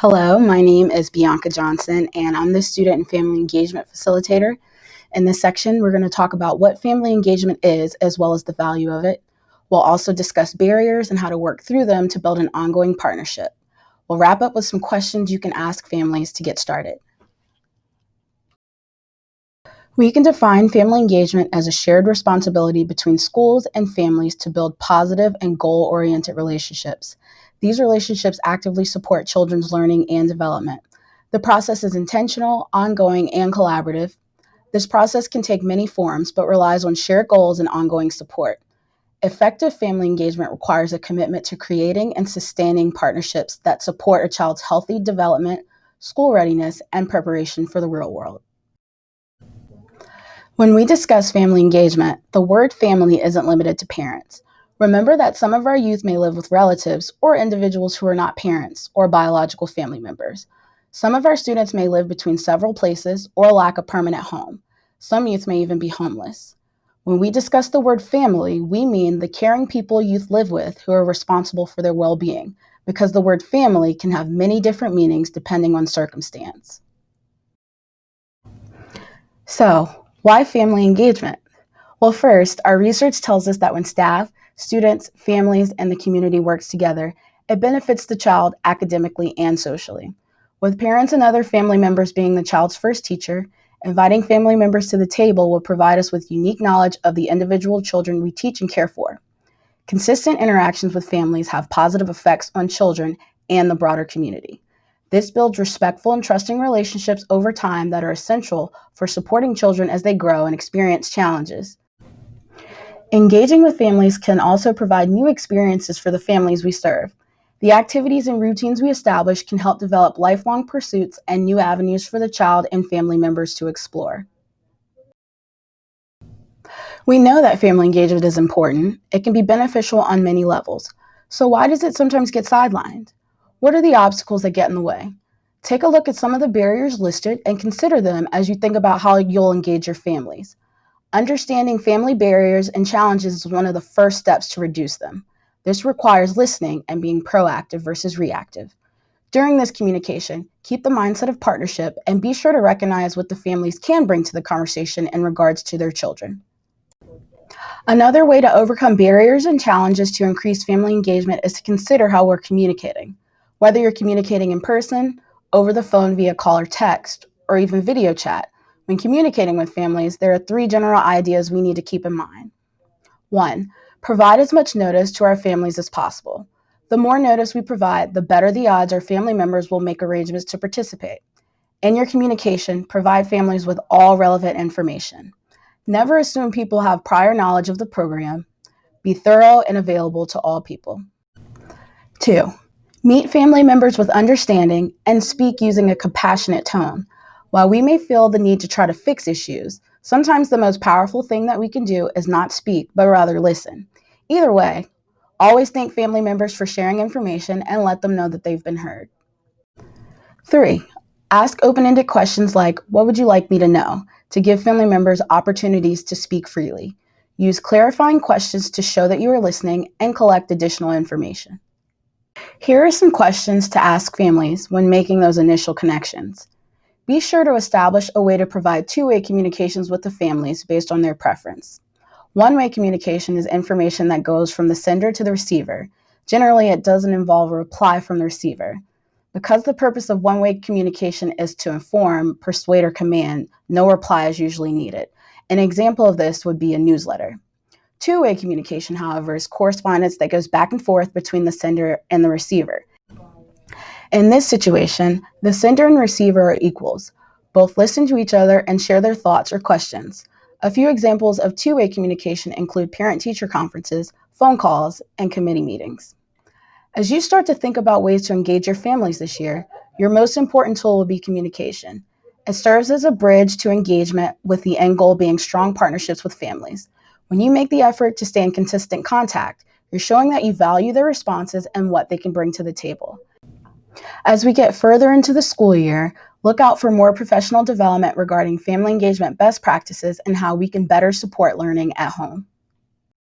Hello, my name is Bianca Johnson, and I'm the Student and Family Engagement Facilitator. In this section, we're going to talk about what family engagement is, as well as the value of it. We'll also discuss barriers and how to work through them to build an ongoing partnership. We'll wrap up with some questions you can ask families to get started. We can define family engagement as a shared responsibility between schools and families to build positive and goal-oriented relationships. These relationships actively support children's learning and development. The process is intentional, ongoing, and collaborative. This process can take many forms, but relies on shared goals and ongoing support. Effective family engagement requires a commitment to creating and sustaining partnerships that support a child's healthy development, school readiness, and preparation for the real world. When we discuss family engagement, the word family isn't limited to parents. Remember that some of our youth may live with relatives or individuals who are not parents or biological family members. Some of our students may live between several places or lack a permanent home. Some youth may even be homeless. When we discuss the word family, we mean the caring people youth live with who are responsible for their well-being, because the word family can have many different meanings depending on circumstance. So, why family engagement? Well, first, our research tells us that when staff, students, families, and the community works together, it benefits the child academically and socially. With parents and other family members being the child's first teacher, inviting family members to the table will provide us with unique knowledge of the individual children we teach and care for. Consistent interactions with families have positive effects on children and the broader community. This builds respectful and trusting relationships over time that are essential for supporting children as they grow and experience challenges. Engaging with families can also provide new experiences for the families we serve. The activities and routines we establish can help develop lifelong pursuits and new avenues for the child and family members to explore. We know that family engagement is important. It can be beneficial on many levels. So why does it sometimes get sidelined? What are the obstacles that get in the way? Take a look at some of the barriers listed and consider them as you think about how you'll engage your families. Understanding family barriers and challenges is one of the first steps to reduce them. This requires listening and being proactive versus reactive. During this communication, keep the mindset of partnership and be sure to recognize what the families can bring to the conversation in regards to their children. Another way to overcome barriers and challenges to increase family engagement is to consider how we're communicating. Whether you're communicating in person, over the phone via call or text, or even video chat, when communicating with families, there are 3 general ideas we need to keep in mind. 1. Provide as much notice to our families as possible. The more notice we provide, the better the odds our family members will make arrangements to participate. In your communication, provide families with all relevant information. Never assume people have prior knowledge of the program. Be thorough and available to all people. 2. Meet family members with understanding and speak using a compassionate tone. While we may feel the need to try to fix issues, sometimes the most powerful thing that we can do is not speak, but rather listen. Either way, always thank family members for sharing information and let them know that they've been heard. 3. Ask open-ended questions like, "What would you like me to know?" to give family members opportunities to speak freely. Use clarifying questions to show that you are listening and collect additional information. Here are some questions to ask families when making those initial connections. Be sure to establish a way to provide 2-way communications with the families based on their preference. 1-way communication is information that goes from the sender to the receiver. Generally, it doesn't involve a reply from the receiver. Because the purpose of 1-way communication is to inform, persuade, or command, no reply is usually needed. An example of this would be a newsletter. 2-way communication, however, is correspondence that goes back and forth between the sender and the receiver. In this situation, the sender and receiver are equals. Both listen to each other and share their thoughts or questions. A few examples of 2-way communication include parent-teacher conferences, phone calls, and committee meetings. As you start to think about ways to engage your families this year, your most important tool will be communication. It serves as a bridge to engagement, with the end goal being strong partnerships with families. When you make the effort to stay in consistent contact, you're showing that you value their responses and what they can bring to the table. As we get further into the school year, look out for more professional development regarding family engagement best practices and how we can better support learning at home.